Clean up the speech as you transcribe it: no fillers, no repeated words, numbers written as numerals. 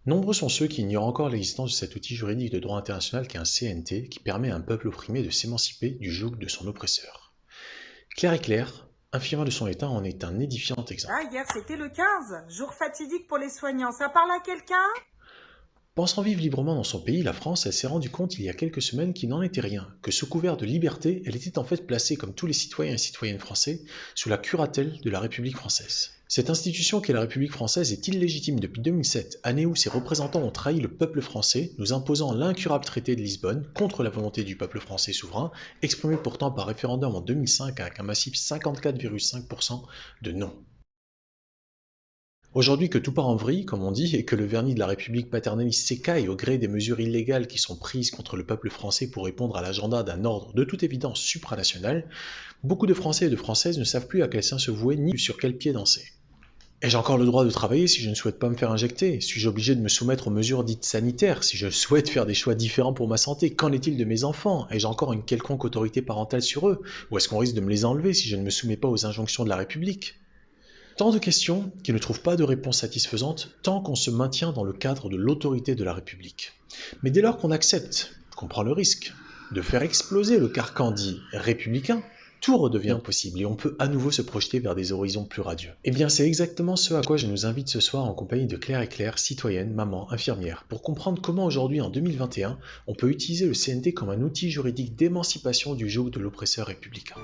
Nombreux sont ceux qui ignorent encore l'existence de cet outil juridique de droit international qu'est un CNT qui permet à un peuple opprimé de s'émanciper du joug de son oppresseur. Claire et Claire, infirmière de son état, en est un édifiant exemple. Ah, hier c'était le 15, jour fatidique pour les soignants. Ça parle à quelqu'un? Pensant vivre librement dans son pays, la France, elle s'est rendue compte il y a quelques semaines qu'il n'en était rien, que sous couvert de liberté, elle était en fait placée, comme tous les citoyens et citoyennes français, sous la curatelle de la République française. Cette institution qu'est la République française est illégitime depuis 2007, année où ses représentants ont trahi le peuple français, nous imposant l'incurable traité de Lisbonne, contre la volonté du peuple français souverain, exprimé pourtant par référendum en 2005 avec un massif 54,5% de non. Aujourd'hui que tout part en vrille, comme on dit, et que le vernis de la République paternaliste s'écaille au gré des mesures illégales qui sont prises contre le peuple français pour répondre à l'agenda d'un ordre de toute évidence supranational, beaucoup de Français et de Françaises ne savent plus à quel sein se vouer ni sur quel pied danser. Ai-je encore le droit de travailler si je ne souhaite pas me faire injecter? Suis-je obligé de me soumettre aux mesures dites sanitaires si je souhaite faire des choix différents pour ma santé? Qu'en est-il de mes enfants? Ai-je encore une quelconque autorité parentale sur eux? Ou est-ce qu'on risque de me les enlever si je ne me soumets pas aux injonctions de la République? Tant de questions qui ne trouvent pas de réponse satisfaisante tant qu'on se maintient dans le cadre de l'autorité de la République. Mais dès lors qu'on accepte, qu'on prend le risque de faire exploser le carcan dit républicain, tout redevient possible et on peut à nouveau se projeter vers des horizons plus radieux. Et bien c'est exactement ce à quoi je nous invite ce soir en compagnie de Claire et Claire, citoyenne, maman, infirmière, pour comprendre comment aujourd'hui en 2021, on peut utiliser le CNT comme un outil juridique d'émancipation du joug de l'oppresseur républicain.